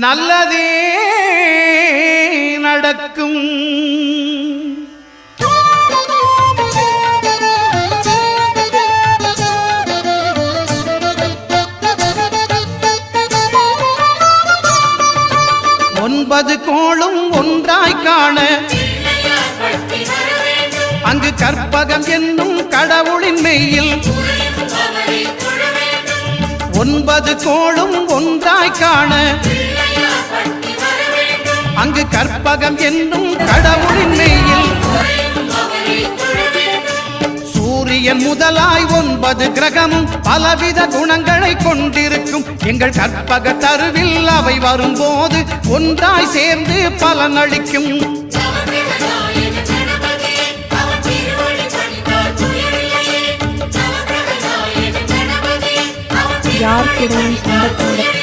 நல்லதே நடக்கும். ஒன்பது கோளும் ஒன்றாய் காண அங்கு கற்பகம் என்னும் கடவுளின் மெய்யில் ஒன்பது கோளும் ஒன்றாய் காண அங்கு கற்பகம் என்னும் கடவுளின் மெய்யில் சூரியன் முதலாய் 9 கிரகமும் பலவித குணங்களை கொண்டிருக்கும். எங்கள் கற்பக தருவில் அவை வரும்போது ஒன்றாய் சேர்ந்து பலனளிக்கும். யார் கூடவும் சண்டை